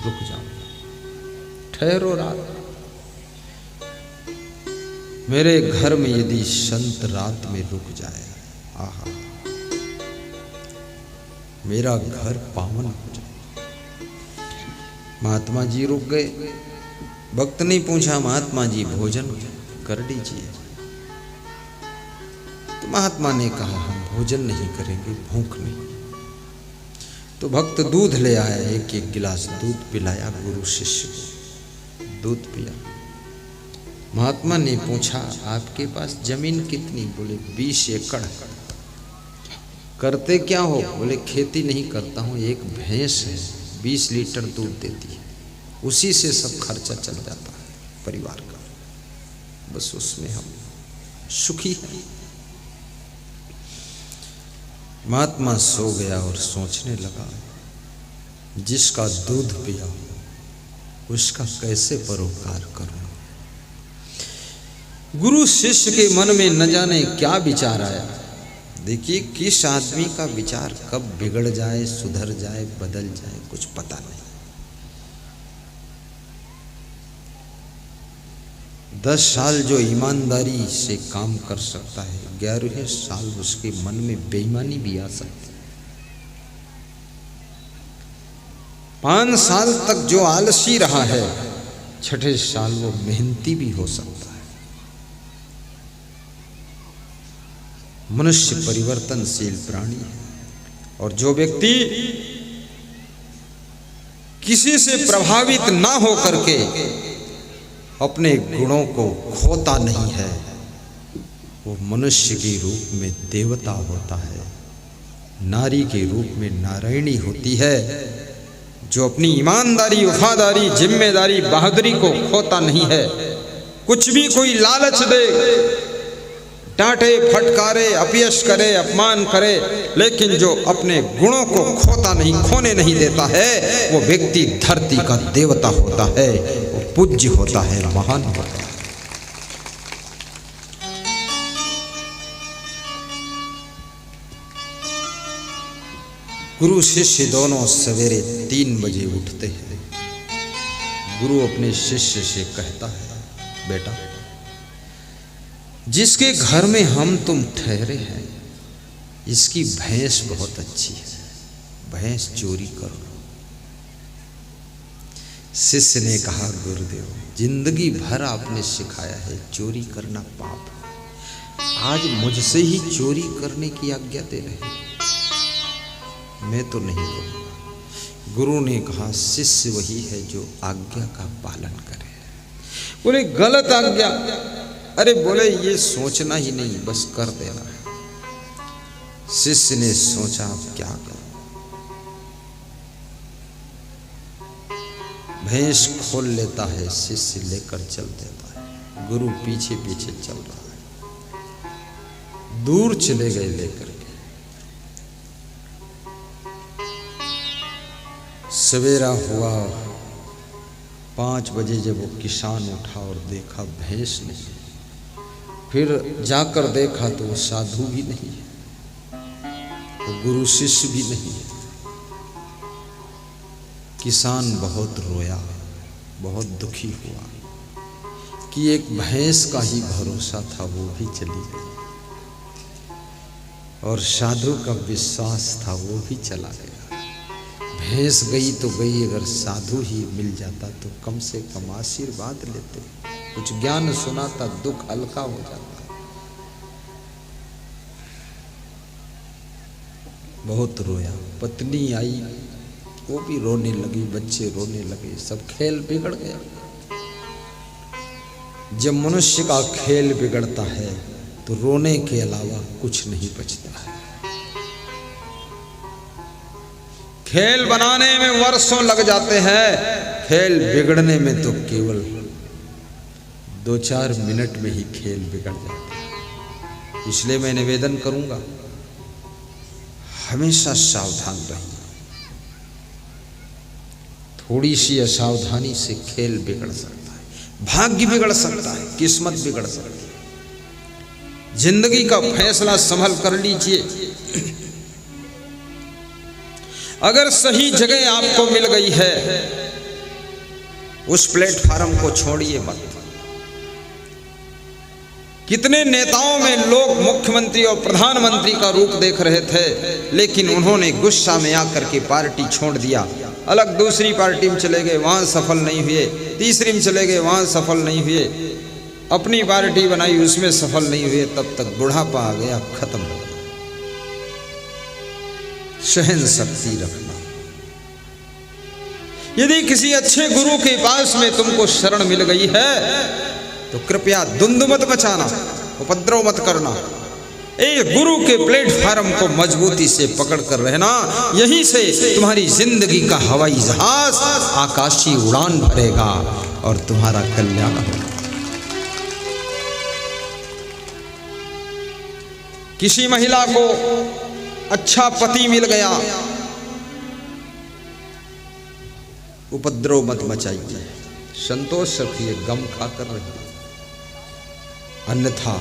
रुक जाऊंगा, ठहरो रात। मेरे घर में यदि संत रात में रुक जाए, आहा, मेरा घर पावन हो जाए। महात्मा जी रुक गए। भक्त ने पूछा, महात्मा जी भोजन कर दीजिए। तो महात्मा ने कहा, हम भोजन नहीं करेंगे, भूख नहीं। तो भक्त दूध ले आया, एक एक गिलास दूध पिलाया गुरु शिष्य को। दूध पिया। महात्मा ने पूछा, आपके पास जमीन कितनी? बोले 20 एकड़। करते क्या हो? बोले खेती नहीं करता हूँ, एक भैंस है 20 लीटर दूध देती है, उसी से सब खर्चा चल जाता है परिवार का, बस उसमें हम सुखी हैं। महात्मा सो गया और सोचने लगा, जिसका दूध पिया उसका कैसे परोपकार करूं। गुरु शिष्य के मन में न जाने क्या विचार आया। देखिए, किस आदमी का विचार कब बिगड़ जाए, सुधर जाए, बदल जाए, कुछ पता नहीं। 10 साल जो ईमानदारी से काम कर सकता है, 11वें साल उसके मन में बेईमानी भी आ सकती है। 5 साल तक जो आलसी रहा है, 6ठे साल वो मेहनती भी हो सकता है। मनुष्य परिवर्तनशील प्राणी है, और जो व्यक्ति किसी से प्रभावित ना हो करके अपने गुणों को खोता नहीं है, वो मनुष्य के रूप में देवता होता है, नारी के रूप में नारायणी होती है। जो अपनी ईमानदारी, वफादारी, जिम्मेदारी, बहादुरी को खोता नहीं है। कुछ भी कोई लालच दे, डांटे, फटकारे, अपयश करे, अपमान करे, लेकिन जो अपने गुणों को खोता नहीं, खोने नहीं देता है, वो व्यक्ति धरती का देवता होता है, वो पूज्य होता है, महान होता है। गुरु शिष्य दोनों सवेरे 3 बजे उठते हैं। गुरु अपने शिष्य से कहता है, बेटा, जिसके घर में हम तुम ठहरे हैं, इसकी भैंस बहुत अच्छी है, भैंस चोरी करो। शिष्य ने कहा, गुरुदेव, जिंदगी भर आपने सिखाया है चोरी करना पाप है, आज मुझसे ही चोरी करने की आज्ञा दे रहे हैं, मैं तो नहीं करूंगा। गुरु ने कहा, शिष्य वही है जो आज्ञा का पालन करे। बोले, गलत आज्ञा? अरे बोले, ये सोचना ही नहीं, बस कर देना है। शिष्य ने सोचा, अब क्या करूं। भैंस खोल लेता है, शिष्य लेकर चल देता है। गुरु पीछे पीछे चल रहा है, दूर चले गए लेकर के। सवेरा हुआ, 5 बजे जब वो किसान उठा और देखा भैंस नहीं, फिर जाकर देखा तो वो साधु भी नहीं है, वो गुरु शिष्य भी नहीं है। किसान बहुत रोया, बहुत दुखी हुआ कि एक भैंस का ही भरोसा था, वो भी चली गई, और साधु का विश्वास था, वो भी चला गया। भैंस गई तो गई, अगर साधु ही मिल जाता तो कम से कम आशीर्वाद लेते, कुछ ज्ञान सुनाता, दुख हल्का हो जाता। बहुत रोया। पत्नी आई, वो भी रोने लगी, बच्चे रोने लगे, सब खेल बिगड़ गया। जब मनुष्य का खेल बिगड़ता है तो रोने के अलावा कुछ नहीं बचता है। खेल बनाने में वर्षों लग जाते हैं, खेल बिगड़ने में तो केवल 2-4 मिनट में ही खेल बिगड़ जाता है। इसलिए मैं निवेदन करूंगा, हमेशा सावधान रहिए। थोड़ी सी असावधानी से खेल बिगड़ सकता है, भाग्य बिगड़ सकता है, किस्मत बिगड़ सकती है। जिंदगी का फैसला संभल कर लीजिए। अगर सही जगह आपको मिल गई है उस प्लेटफार्म को छोड़िए मत। कितने नेताओं में लोग मुख्यमंत्री और प्रधानमंत्री का रूप देख रहे थे, लेकिन उन्होंने गुस्सा में आकर के पार्टी छोड़ दिया, अलग दूसरी पार्टी में चले गए, वहां सफल नहीं हुए, तीसरी में चले गए, वहां सफल नहीं हुए, अपनी पार्टी बनाई, उसमें सफल नहीं हुए, तब तक बुढ़ापा आ गया, खत्म हो गया। सहन शक्ति रखना। यदि किसी अच्छे गुरु के पास में तुमको शरण मिल गई है तो कृपया धुंध मत मचाना, उपद्रव मत करना। एक गुरु के प्लेटफार्म को मजबूती से पकड़ कर रहना, यहीं से तुम्हारी जिंदगी का हवाई जहाज आकाशीय उड़ान भरेगा और तुम्हारा कल्याण होगा। किसी महिला को अच्छा पति मिल गया, उपद्रव मत मचाइए, संतोष रखिए, गम खाकर रहिए। अन्यथा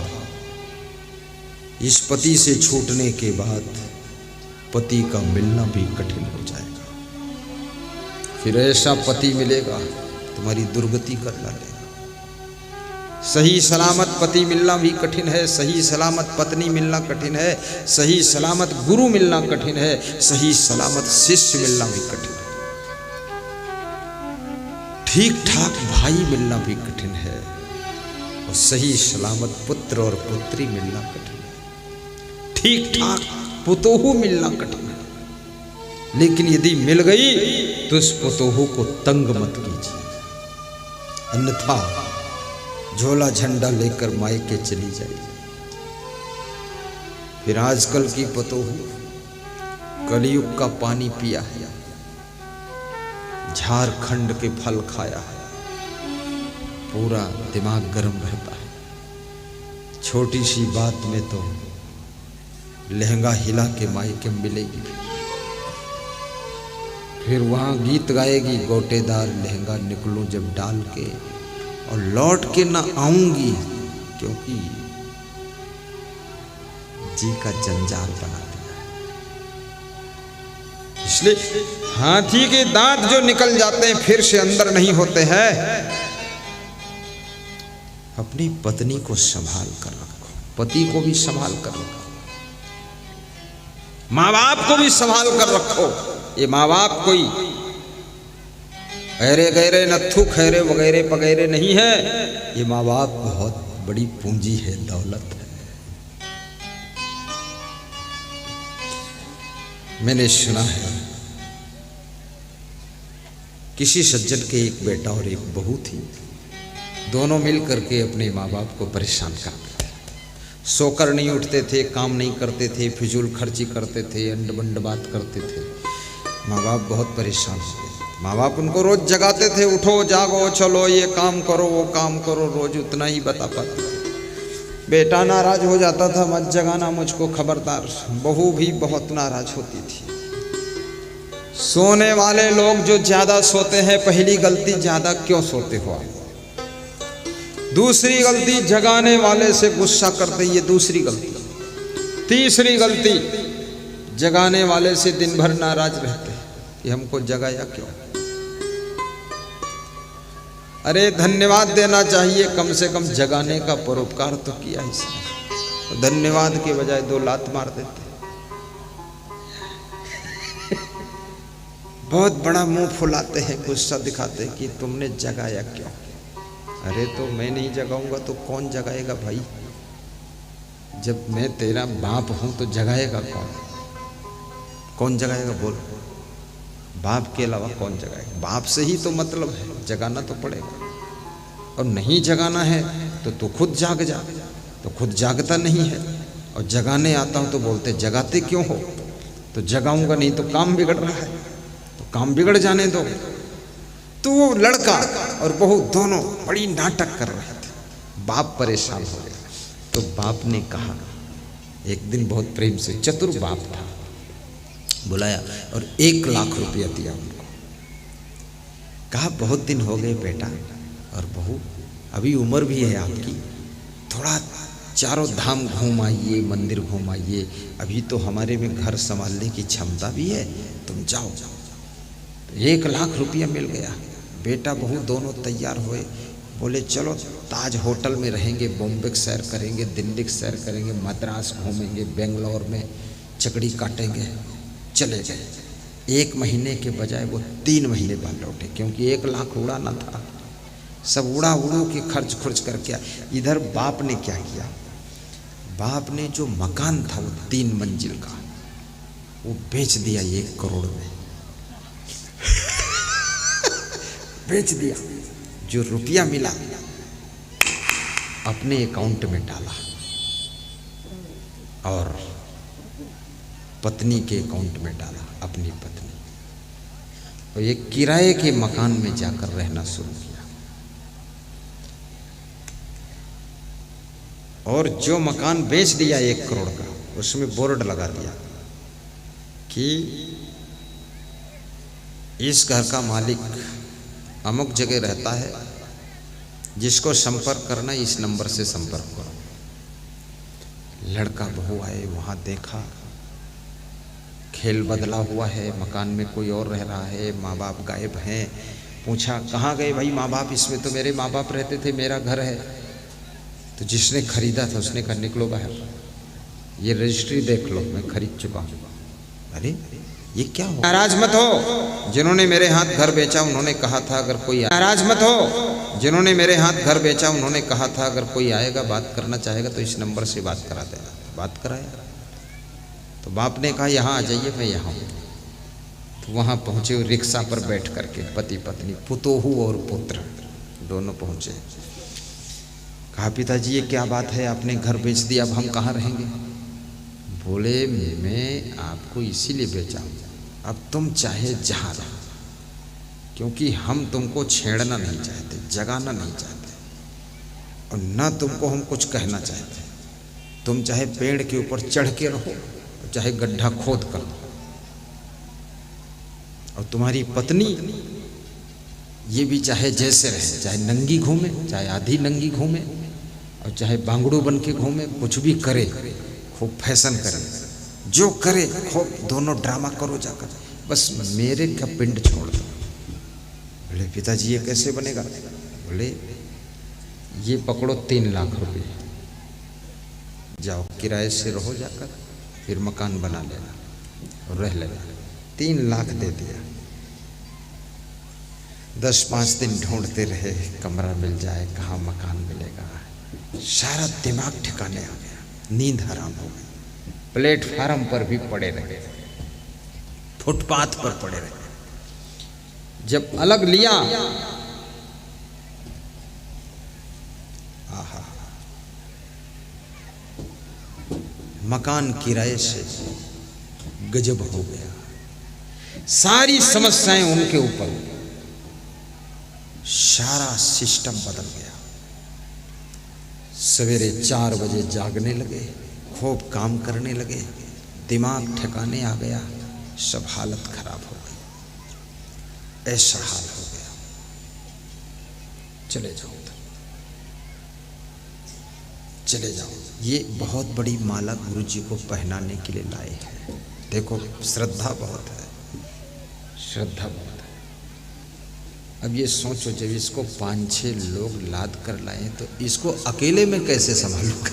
इस पति से छूटने के बाद पति का मिलना भी कठिन हो जाएगा। फिर ऐसा पति मिलेगा तुम्हारी दुर्गति कर डालेगा। सही सलामत पति मिलना भी कठिन है, सही सलामत पत्नी मिलना कठिन है, सही सलामत गुरु मिलना कठिन है, सही सलामत शिष्य मिलना भी कठिन है, ठीक ठाक भाई मिलना भी कठिन है, और सही सलामत पुत्र और पुत्री मिलना कठिन है, ठीक ठाक पुतोहू मिलना कठिन है। लेकिन यदि मिल गई तो उस पुतोहू को तंग मत कीजिए, अन्यथा झोला झंडा लेकर मायके चली जाएगी। फिर आजकल की पुतोहू कलयुग का पानी पिया है, झारखंड के फल खाया है, पूरा दिमाग गर्म रहता है। छोटी सी बात में तो लहंगा हिला के मायके मिलेगी, फिर वहां गीत गाएगी, गोटेदार लहंगा निकलूं जब डाल के और लौट के ना आऊंगी, क्योंकि जी का जंजाल बना दिया है। इसलिए हाथी के दांत जो निकल जाते हैं फिर से अंदर नहीं होते हैं। अपनी पत्नी को संभाल कर रखो, पति को भी संभाल कर रखो, माँ बाप को भी संभाल कर रखो। ये माँ बाप कोई ऐरे गैरे नत्थु खैरे वगैरह पगैरे नहीं है, ये माँ बाप बहुत बड़ी पूंजी है, दौलत है। मैंने सुना है किसी सज्जन के एक बेटा और एक बहू थी, दोनों मिल करके अपने माँ बाप को परेशान करते थे। सोकर नहीं उठते थे, काम नहीं करते थे, फिजूल खर्ची करते थे, अंड बंड बात करते थे। माँ बाप बहुत परेशान हो गए। माँ बाप उनको रोज जगाते थे, उठो जागो चलो ये काम करो वो काम करो, रोज उतना ही बता पाते थे। बेटा नाराज हो जाता था, मत जगाना मुझको खबरदार। बहू भी बहुत नाराज होती थी। सोने वाले लोग जो ज्यादा सोते हैं, पहली गलती ज्यादा क्यों सोते हो आप? दूसरी गलती जगाने वाले से गुस्सा करते, ये दूसरी गलती। तीसरी गलती जगाने वाले से दिन भर नाराज रहते कि हमको जगाया क्यों। अरे धन्यवाद देना चाहिए, कम से कम जगाने का परोपकार तो किया इसने। तो धन्यवाद के बजाय 2 लात मार देते। बहुत बड़ा मुंह फुलाते हैं, गुस्सा दिखाते हैं कि तुमने जगाया क्यों। अरे तो मैं नहीं जगाऊंगा तो कौन जगाएगा भाई? जब मैं तेरा बाप हूं तो जगाएगा कौन? कौन जगाएगा बोल? बाप के अलावा कौन जगाएगा? बाप से ही तो मतलब है, जगाना तो पड़ेगा। और नहीं जगाना है तो खुद जाग जा, तो खुद जागता नहीं है। और जगाने आता हूं तो बोलते जगाते क्यों हो? तो जगाऊंगा नहीं तो काम बिगड़ रहा है, तो काम बिगड़ जाने दो। तो वो लड़का और बहू दोनों बड़ी नाटक कर रहे थे। बाप परेशान हो गया। तो बाप ने कहा, एक दिन बहुत प्रेम से, चतुर बाप था, बुलाया और 1 लाख रुपया दिया उनको। कहा बहुत दिन हो गए बेटा और बहू, अभी उम्र भी है आपकी, थोड़ा चारों धाम घूम आइए, मंदिर घूम आइए, अभी तो हमारे में घर संभालने की क्षमता भी है, तुम जाओ। 1 लाख रुपया मिल गया। बेटा बहू दोनों तैयार हुए, बोले चलो ताज होटल में रहेंगे, बॉम्बे सैर करेंगे, दिल्ली सैर करेंगे, मद्रास घूमेंगे, बेंगलोर में चकड़ी काटेंगे। चले गए। 1 महीने के बजाय वो 3 महीने बाद लौटे, क्योंकि 1 लाख उड़ाना था। सब उड़ा उड़ू के खर्च करके। इधर बाप ने क्या किया, बाप ने जो मकान था वो 3 मंजिल का वो बेच दिया 1 करोड़ में। बेच दिया। जो रुपया मिला अपने अकाउंट में डाला और पत्नी के अकाउंट में डाला, अपनी पत्नी, और ये किराए के मकान में जाकर रहना शुरू किया। और जो मकान बेच दिया 1 करोड़ का, उसमें बोर्ड लगा दिया कि इस घर का मालिक अमुक जगह रहता है, जिसको संपर्क करना इस नंबर से संपर्क करो। लड़का बहू आए, वहाँ देखा खेल बदला हुआ है, मकान में कोई और रह रहा है, माँ बाप गायब हैं। पूछा कहाँ गए भाई माँ बाप, इसमें तो मेरे माँ बाप रहते थे, मेरा घर है। तो जिसने खरीदा था उसने कहा निकलो बाहर, ये रजिस्ट्री देख लो, मैं खरीद चुका हूँ। अरे ये क्या हो, नाराज मत हो, जिन्होंने मेरे हाथ घर बेचा उन्होंने कहा था अगर कोई, नाराज मत हो, जिन्होंने मेरे हाथ घर बेचा उन्होंने कहा था अगर कोई आएगा बात करना चाहेगा तो इस नंबर से बात करा देना। बात कराया। तो बाप ने कहा यहाँ आ जाइए, मैं यहाँ हूँ। तो वहाँ पहुँचे, रिक्शा पर बैठ करके पति पत्नी, पुतोहू और पुत्र दोनों पहुँचे। कहा पिताजी ये क्या बात है, आपने घर बेच दिया, अब हम कहाँ रहेंगे? बोले मैं आपको इसीलिए बेचा हूँ, अब तुम चाहे जहाँ रहो, क्योंकि हम तुमको छेड़ना नहीं चाहते, जगाना नहीं चाहते, और न तुमको हम कुछ कहना चाहते। तुम चाहे पेड़ के ऊपर चढ़ के रहो, चाहे गड्ढा खोद कर दो, और तुम्हारी पत्नी ये भी चाहे जैसे रहे, चाहे नंगी घूमे, चाहे आधी नंगी घूमे, और चाहे बांगड़ू बन के घूमे, कुछ भी करे, खूब फैशन करे, जो करे खूब, दोनों ड्रामा करो जाकर, बस मेरे का पिंड छोड़ दो। बोले पिताजी ये कैसे बनेगा? बोले ये पकड़ो 3 लाख रुपए, जाओ किराए से रहो जाकर, फिर मकान बना लेना और रह लेना। 3 लाख दे दिया। 10-5 दिन ढूंढते रहे, कमरा मिल जाए, कहाँ मकान मिलेगा। सारा दिमाग ठिकाने आ गया, नींद हराम हो गई। प्लेटफार्म पर भी पड़े रहे, फुटपाथ पर पड़े रहे। जब अलग लिया, आहा, मकान किराए से गजब हो गया। सारी समस्याएं उनके ऊपर, सारा सिस्टम बदल गया। सवेरे 4 बजे जागने लगे, खूब काम करने लगे, दिमाग ठिकाने आ गया, सब हालत खराब हो गई। ऐसा हाल हो गया। चले जाओ, चले जाओ। ये बहुत बड़ी माला गुरु जी को पहनाने के लिए लाए हैं। देखो श्रद्धा बहुत है, श्रद्धा बहुत है। अब ये सोचो, जब इसको 5-6 लोग लाद कर लाए तो इसको अकेले में कैसे संभालूंगा?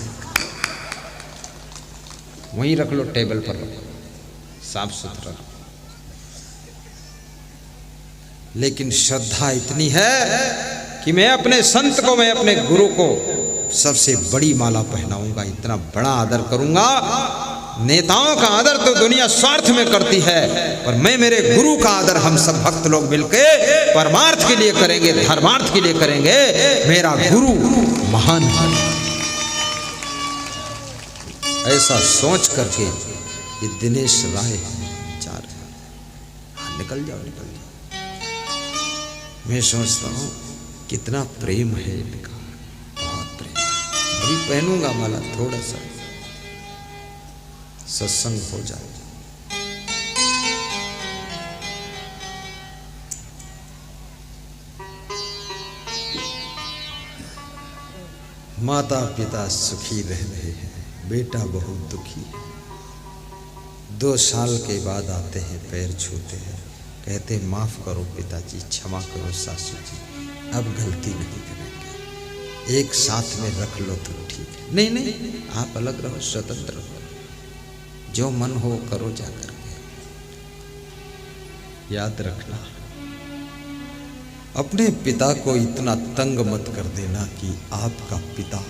वहीं रख लो, टेबल पर रखो, साफ सुथरा। लेकिन श्रद्धा इतनी है कि मैं अपने संत को, मैं अपने गुरु को सबसे बड़ी माला पहनाऊंगा, इतना बड़ा आदर करूंगा। नेताओं का आदर तो दुनिया स्वार्थ में करती है, पर मैं मेरे गुरु का आदर हम सब भक्त लोग मिलके परमार्थ के लिए करेंगे, धर्मार्थ के लिए करेंगे। मेरा गुरु महान है। ऐसा सोच करके ये दिनेश राय जा रहे हैं। हाँ, निकल जाओ, निकल जाओ। मैं सोचता हूँ कितना प्रेम है इनका, बहुत प्रेम। अभी पहनूंगा माला, थोड़ा सा सत्संग हो जाए। माता पिता सुखी रह रहे हैं, बेटा बहुत दुखी है। 2 साल के बाद आते हैं, पैर छूते हैं, कहते माफ करो पिताजी, क्षमा करो सासू जी, अब गलती नहीं करेंगे, एक साथ में रख लो तो ठीक है। नहीं नहीं, आप अलग रहो, स्वतंत्र रहो, जो मन हो करो जाकर के। याद रखना, अपने पिता को इतना तंग मत कर देना कि आपका पिता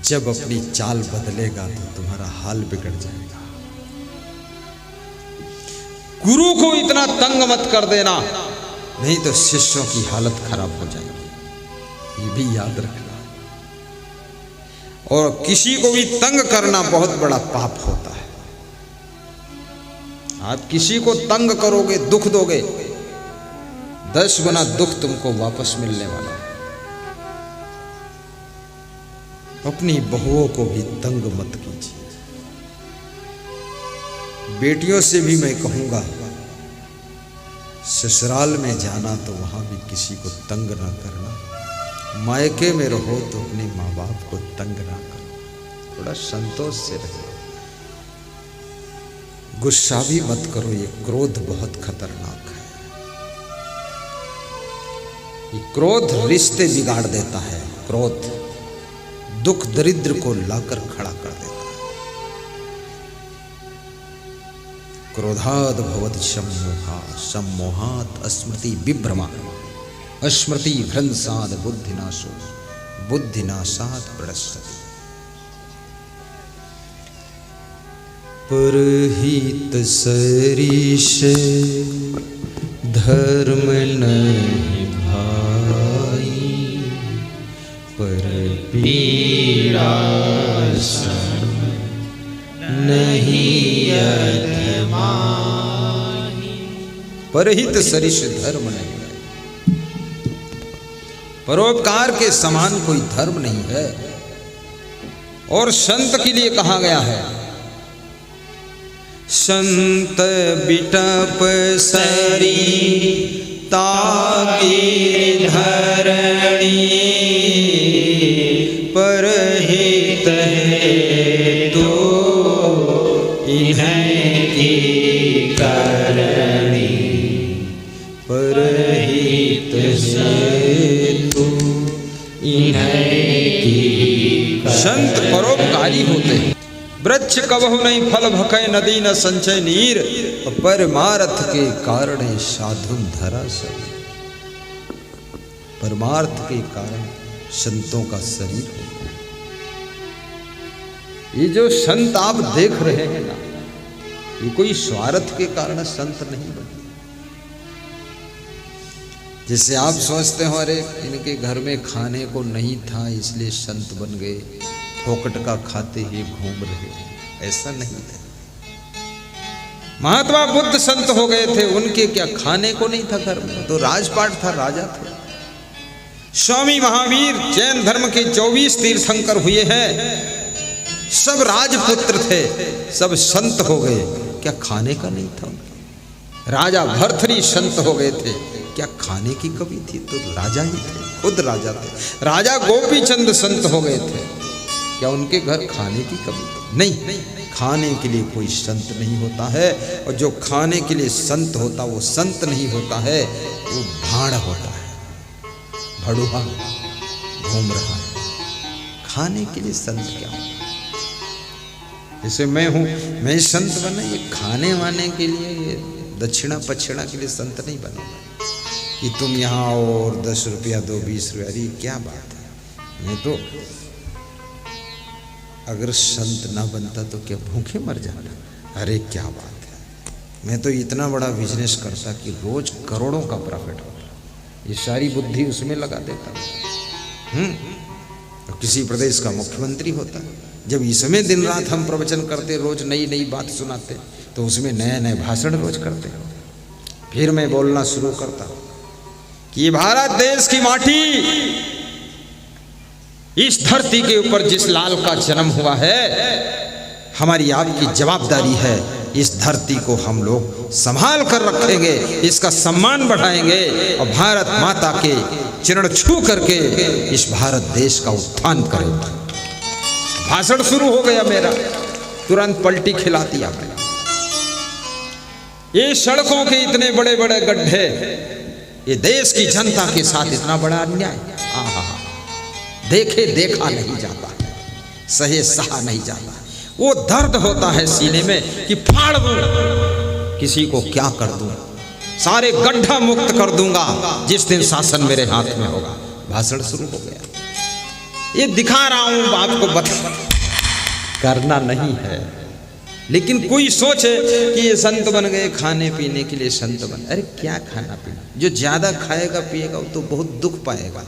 जब अपनी चाल बदलेगा तो तुम्हारा हाल बिगड़ जाएगा। गुरु को इतना तंग मत कर देना, नहीं तो शिष्यों की हालत खराब हो जाएगी, ये भी याद रखना। और किसी को भी तंग करना बहुत बड़ा पाप होता है। आप किसी को तंग करोगे, दुख दोगे, 10 गुना दुख तुमको वापस मिलने वाला है। अपनी बहुओं को भी तंग मत कीजिए। बेटियों से भी मैं कहूंगा, ससुराल में जाना तो वहां भी किसी को तंग ना करना। मायके में रहो तो अपने माँ बाप को तंग ना करो, थोड़ा संतोष से रहो। गुस्सा भी मत करो, ये क्रोध बहुत खतरनाक है। ये क्रोध रिश्ते बिगाड़ देता है। क्रोध दुख दरिद्र को लाकर खड़ा कर देता है। क्रोधाद भवति सम्मोहा, सम्मोहात स्मृति विभ्रमा, स्मृति भ्रंसाद बुद्धिनाशो, बुद्धिनाशात प्रणश्यति। परहित सरिष धर्म नहीं भाई, पर पीड़ा नहीं अधमाई। परहित सरिष धर्म नहीं, परोपकार के समान कोई धर्म नहीं है। और संत के लिए कहा गया है, संत बिटप सरी ताकी धरणी, परहित है तो इन्हीं की करणी, परहित से तो इन्हीं की। संत परोपकारी होते हैं। वृक्ष कबहु नहीं फल भकै, नदी न संचय नीर, परमार्थ के कारण साधु धरा सब। परमार्थ के कारण संतों का शरीर होता है। ये जो संत आप देख रहे हैं ना, ये कोई स्वार्थ के कारण संत नहीं बने। जैसे आप सोचते हो अरे इनके घर में खाने को नहीं था इसलिए संत बन गए, फोकट का खाते ही घूम रहे, ऐसा नहीं था। महात्मा बुद्ध संत हो गए थे, उनके क्या खाने को नहीं था घर में, तो राजपाट था, राजा थे। स्वामी महावीर जैन धर्म के 24 तीर्थंकर हुए हैं, सब राजपुत्र थे, सब संत हो गए, क्या खाने का नहीं था उनके। राजा भर्तृहरि संत हो गए थे, क्या खाने की कमी थी, तो राजा ही थे, खुद राजा थे। राजा गोपीचंद संत हो गए थे, क्या उनके घर खाने की कमी थी? नहीं, खाने के लिए कोई संत नहीं होता है। और जो खाने के लिए संत होता वो संत नहीं होता है, वो भाड़ होता है, भड़ुआ घूम रहा है। खाने के लिए संत क्या होता है? जैसे मैं हूँ, मैं संत बना, ये खाने वाने के लिए, ये दक्षिणा पक्षिणा के लिए संत नहीं बना कि तुम यहाँ आओ और 10 रुपया दो, 20 रुपया, अरे क्या बात है। मैं तो अगर संत ना बनता तो क्या भूखे मर जाता? अरे क्या बात है, मैं तो इतना बड़ा बिजनेस करता कि रोज करोड़ों का प्रॉफिट होता, ये सारी बुद्धि उसमें लगा देता। तो किसी प्रदेश का मुख्यमंत्री होता, जब इसमें दिन रात हम प्रवचन करते, रोज नई नई बात सुनाते, तो उसमें नए नए भाषण रोज करते। फिर मैं बोलना शुरू करता कि भारत देश की माटी, इस धरती के ऊपर जिस लाल का जन्म हुआ है, हमारी आपकी जवाबदारी है, इस धरती को हम लोग संभाल कर रखेंगे, इसका सम्मान बढ़ाएंगे और भारत माता के चरण छू करके इस भारत देश का उत्थान करेंगे। भाषण शुरू हो गया मेरा, तुरंत पलटी खिला दिया मैंने। ये सड़कों के इतने बड़े बड़े गड्ढे, ये देश की जनता के साथ इतना बड़ा अन्याय, देखे देखा नहीं जाता, सहे सहा नहीं जाता। वो दर्द होता है सीने में कि फाड़ दूं, किसी को क्या कर दूं, सारे गड्ढा मुक्त कर दूंगा जिस दिन शासन मेरे हाथ में होगा। भाषण शुरू हो गया, ये दिखा रहा हूं आपको, बता करना नहीं है। लेकिन कोई सोचे कि ये संत बन गए, खाने पीने के लिए संत बन। अरे क्या खाना पीना, जो ज्यादा खाएगा पिएगा वो तो बहुत दुख पाएगा।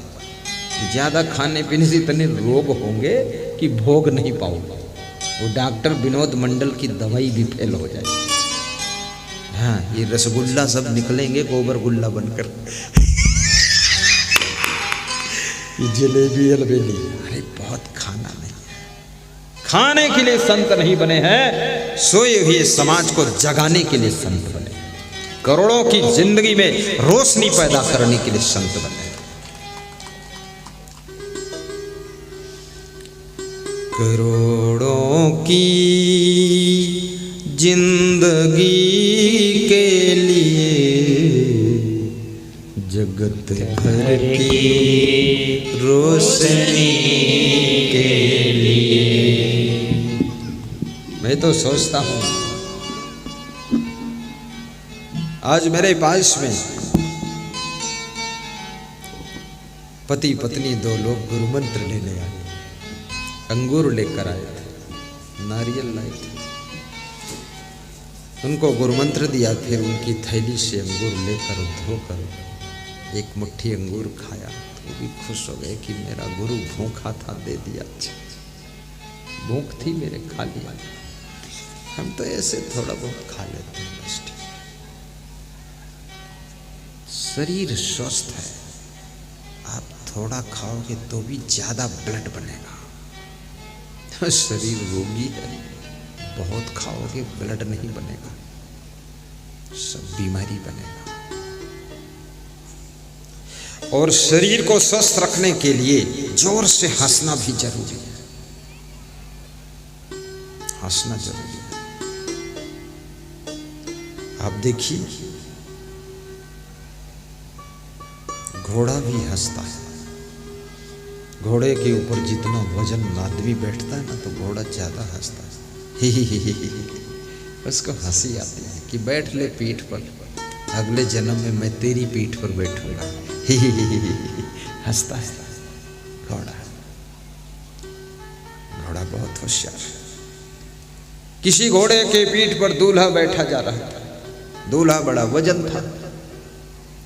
ज्यादा खाने पीने से इतने रोग होंगे कि भोग नहीं पाओगे। वो डॉक्टर विनोद मंडल की दवाई भी फेल हो जाएगी। हाँ, ये रसगुल्ला सब निकलेंगे गोबर गुल्ला बनकर। ये जलेबी अलबेली, अरे बहुत खाना नहीं, खाने के लिए संत नहीं बने हैं, सोए हुए समाज को जगाने के लिए संत बने, करोड़ों की जिंदगी में रोशनी पैदा करने के लिए संत बने। करोड़ों की जिंदगी के लिए, जगत भर की रोशनी के लिए। मैं तो सोचता हूं, आज मेरे पास में पति पत्नी दो लोग गुरु मंत्र लेने आए, अंगूर लेकर आए थे, नारियल लाए थे। उनको गुरु मंत्र दिया, फिर उनकी थैली से अंगूर लेकर धोकर एक मुट्ठी अंगूर खाया। तो भी खुश हो गए कि मेरा गुरु भूखा था, दे दिया। भूख थी मेरे, खा लिया। हम तो ऐसे थोड़ा बहुत खा लेते हैं बस। शरीर स्वस्थ है, आप थोड़ा खाओगे तो भी ज्यादा ब्लड बनेगा। शरीर रोगी है, बहुत खाओगे ब्लड नहीं बनेगा, सब बीमारी बनेगा। और शरीर को स्वस्थ रखने के लिए जोर से हंसना भी जरूरी है, हंसना जरूरी है। आप देखिए, घोड़ा भी हंसता है। घोड़े के ऊपर जितना वजन आदमी बैठता है ना, तो घोड़ा ज्यादा हंसता है। ही उसको हंसी आती है कि बैठ ले पीठ पर, अगले जन्म में मैं तेरी पीठ पर बैठूंगा। ही हंसता है घोड़ा। घोड़ा बहुत होशियार है। किसी घोड़े के पीठ पर दूल्हा बैठा जा रहा था, दूल्हा बड़ा वजन था,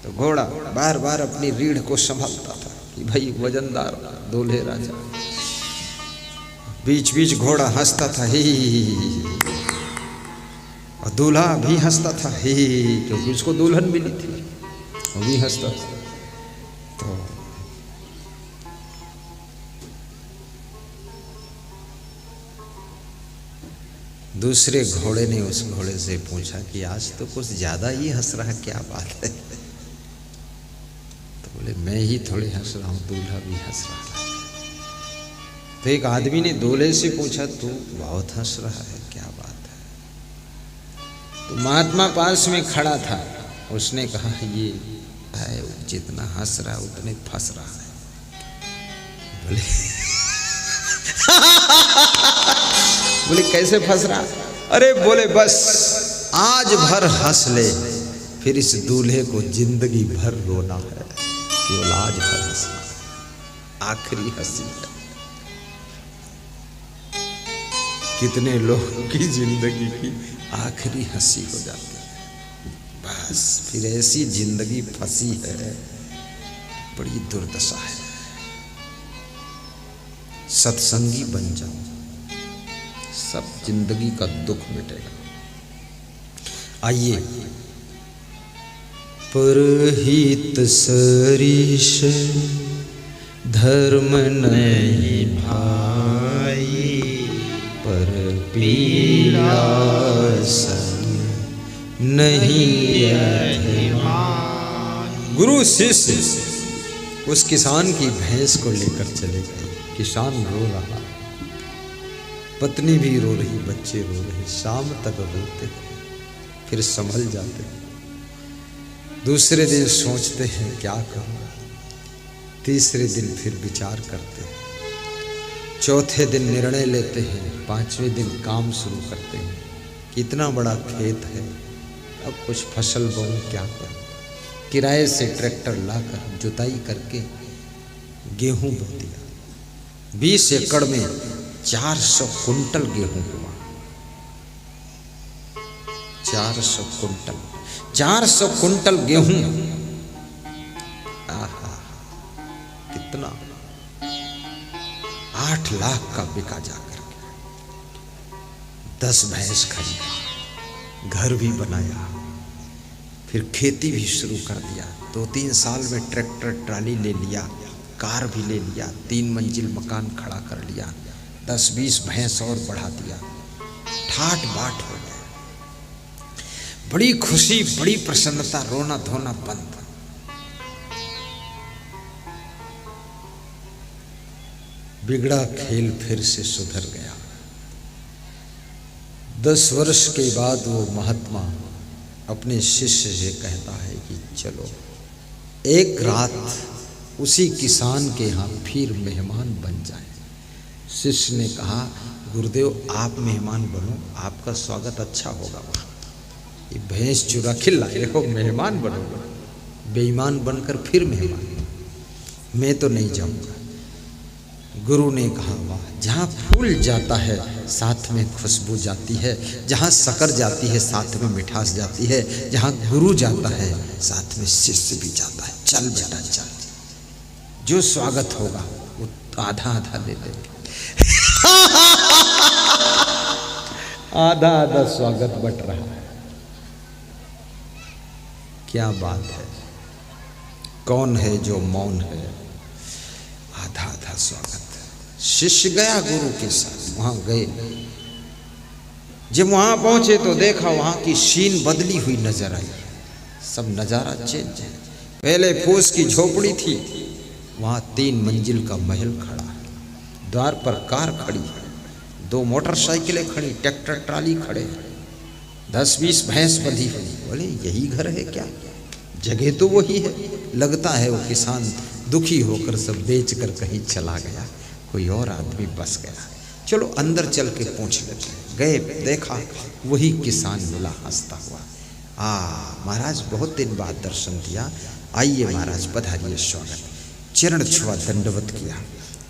तो घोड़ा बार बार अपनी रीढ़ को संभालता था कि भाई वजनदार दूल्हे राजा। बीच बीच घोड़ा हंसता था, ही और दूल्हा भी हंसता था, ही क्योंकि उसको दुल्हन मिली थी, वो भी हंसता था। तो दूसरे घोड़े ने उस घोड़े से पूछा कि आज तो कुछ ज्यादा ही हंस रहा है, क्या बात है? तो बोले मैं ही थोड़ी हंस रहा हूँ, दूल्हा भी हंस रहा है। तो एक आदमी ने दूल्हे से पूछा, तू बहुत हंस रहा है, क्या बात है? तो महात्मा पास में खड़ा था, उसने कहा ये है, जितना हंस रहा है उतने फंस रहा है। बोले बोले कैसे फंस रहा? अरे बोले बस आज भर हंस ले, फिर इस दूल्हे को जिंदगी भर रोना है, केवल आज भर हंसना, आखिरी हंसी है। कितने लोगों की जिंदगी की आखिरी हंसी हो जाती है, बस फिर ऐसी जिंदगी फंसी है, बड़ी दुर्दशा है। सत्संगी बन जाओ, सब जिंदगी का दुख मिटेगा। आइए, परहित सरिष धर्म नहीं भाई, पर पीड़ा संग नहीं अभिमान। गुरु शिष्य उस किसान की भैंस को लेकर चले गए। किसान रो रहा, पत्नी भी रो रही, बच्चे रो रहे, शाम तक रोते। फिर संभल जाते हैं। दूसरे दिन सोचते हैं क्या करूं, तीसरे दिन फिर विचार करते हैं, चौथे दिन निर्णय लेते हैं, पांचवें दिन काम शुरू करते हैं। कितना बड़ा खेत है, अब कुछ फसल बोऊं, क्या करूं। किराए से ट्रैक्टर लाकर जुताई करके गेहूं बो दिया। 20 एकड़ में 400 कुंटल गेहूं हुआ। 400 कुंटल गेहूं। आहा, कितना 8 लाख का बिका जाकर के। 10 भैंस खरीदी, घर भी बनाया, फिर खेती भी शुरू कर दिया। 2-3 साल में ट्रैक्टर ट्राली ले लिया, कार भी ले लिया, 3 मंजिल मकान खड़ा कर लिया, 10-20 भैंस और बढ़ा दिया। ठाट बाट हो गया। बड़ी खुशी, बड़ी प्रसन्नता, रोना धोना बंद। बिगड़ा खेल फिर से सुधर गया। 10 वर्ष के बाद वो महात्मा अपने शिष्य से कहता है कि चलो एक रात उसी किसान के यहाँ फिर मेहमान बन जाए। शिष्य ने कहा, गुरुदेव आप मेहमान बनो, आपका स्वागत अच्छा होगा। वहाँ ये भैंस चुरा खिलाए हो, मेहमान बनोगे? बेईमान बनकर फिर मेहमान? मैं तो नहीं जाऊँगा। गुरु ने कहा, वाह, जहाँ फूल जाता है साथ में खुशबू जाती है, जहाँ शक्कर जाती है साथ में मिठास जाती है, जहाँ गुरु जाता है साथ में शिष्य भी जाता है। चल बेटा चल, जो स्वागत होगा वो आधा आधा ले लेंगे। आधा आधा स्वागत बट रहा है। क्या बात है, कौन है जो मौन है? आधा आधा स्वागत। शिष्य गया गुरु के साथ, वहां गए। जब वहां पहुंचे तो देखा वहां की सीन बदली हुई नजर आई। सब नजारा चेंज है। पहले फूस की झोपड़ी थी, वहां 3 मंजिल का महल खड़ा है। द्वार पर कार खड़ी है, 2 मोटरसाइकिलें खड़ी, ट्रैक्टर ट्राली खड़े हैं, 10-20 भैंस बंधी हुई। बोले यही घर है क्या? जगह तो वही है। लगता है वो किसान दुखी होकर सब बेच कर कहीं चला गया, कोई और आदमी बस गया। चलो अंदर चल के पूछ लेते। गए, देखा वही किसान मिला हंसता हुआ। महाराज बहुत दिन बाद दर्शन दिया, आइए महाराज पधारिए, स्वागत। चरण छुआ, दंडवत किया।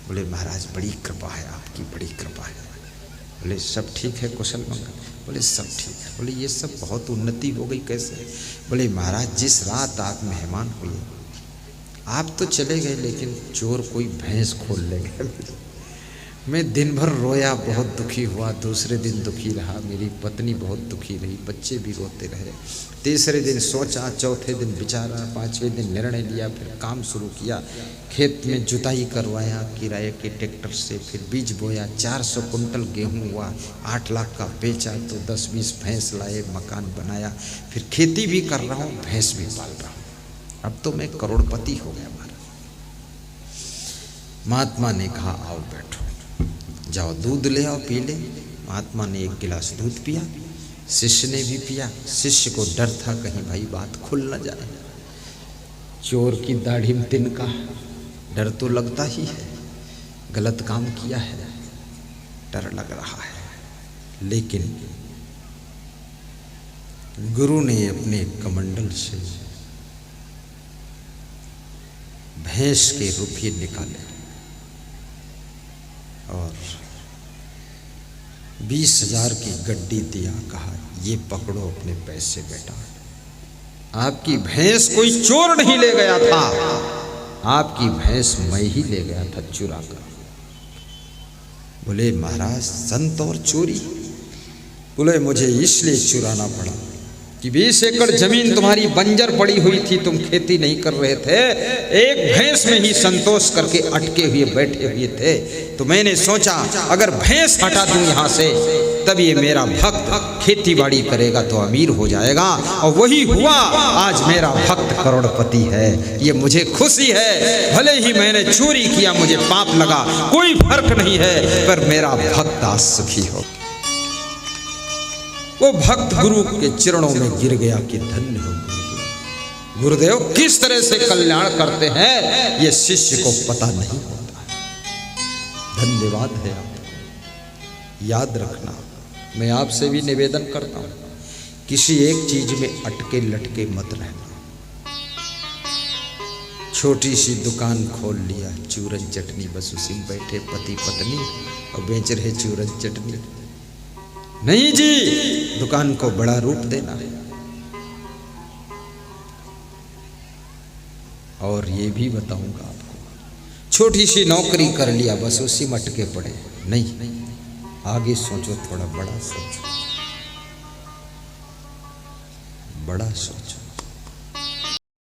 बोले महाराज बड़ी कृपा है आपकी, बड़ी कृपा है। बोले सब ठीक है, कुशल मंगल? बोले सब ठीक है। बोले ये सब बहुत उन्नति हो गई, कैसे? बोले महाराज जिस रात आप मेहमान हुए, आप तो चले गए लेकिन चोर कोई भैंस खोल ले गए। मैं दिन भर रोया, बहुत दुखी हुआ। दूसरे दिन दुखी रहा, मेरी पत्नी बहुत दुखी रही, बच्चे भी रोते रहे। तीसरे दिन सोचा, चौथे दिन विचारा, पांचवें दिन निर्णय लिया, फिर काम शुरू किया। खेत में जुताई करवाया किराए के ट्रैक्टर से, फिर बीज बोया, 400 कुंटल गेहूं हुआ, 8 लाख का बेचा, तो 10-20 भैंस लाए, मकान बनाया, फिर खेती भी कर रहा हूँ, भैंस भी पाल रहा हूँ। अब तो मैं करोड़पति हो गया महाराज। महात्मा ने कहा आओ बैठो, जाओ दूध ले आओ पी ले। महात्मा ने 1 गिलास दूध पिया, शिष्य ने भी पिया। शिष्य को डर था कहीं भाई बात खुल न जाए। चोर की दाढ़ी में तिनका, डर तो लगता ही है, गलत काम किया है, डर लग रहा है। लेकिन गुरु ने अपने कमंडल से भैंस के रुपये निकाले और 20,000 की गड्डी दिया। कहा ये पकड़ो अपने पैसे बेटा, आपकी भैंस कोई चोर नहीं ले गया था, आपकी भैंस मैं ही ले गया था चुरा कर। बोले महाराज संत और चोरी? बोले मुझे इसलिए चुराना पड़ा कि 20 एकड़ जमीन तुम्हारी बंजर पड़ी हुई थी, तुम खेती नहीं कर रहे थे, एक भैंस में ही संतोष करके अटके हुए बैठे हुए थे। तो मैंने सोचा अगर भैंस हटा दूं यहाँ से, तब ये मेरा भक्त खेती बाड़ी करेगा तो अमीर हो जाएगा, और वही हुआ। आज मेरा भक्त करोड़पति है, ये मुझे खुशी है। भले ही मैंने चोरी किया, मुझे पाप लगा, कोई फर्क नहीं है, पर मेरा भक्त आज सुखी हो। वो भक्त गुरु के चरणों में गिर गया कि धन्य हो गुरुदेव, किस तरह से कल्याण करते हैं ये शिष्य को पता नहीं होता। धन्यवाद है आप। याद रखना, मैं आपसे भी निवेदन करता हूं, किसी एक चीज में अटके लटके मत रहना। छोटी सी दुकान खोल लिया, चूरन चटनी, बस उसी में बैठे पति पत्नी और बेच रहे चूरन चटनी। नहीं जी, दुकान को बड़ा रूप देना है। और ये भी बताऊंगा आपको, छोटी सी नौकरी कर लिया, बस उसी में अटके पड़े। नहीं, आगे सोचो, थोड़ा बड़ा सोचो, बड़ा सोचो।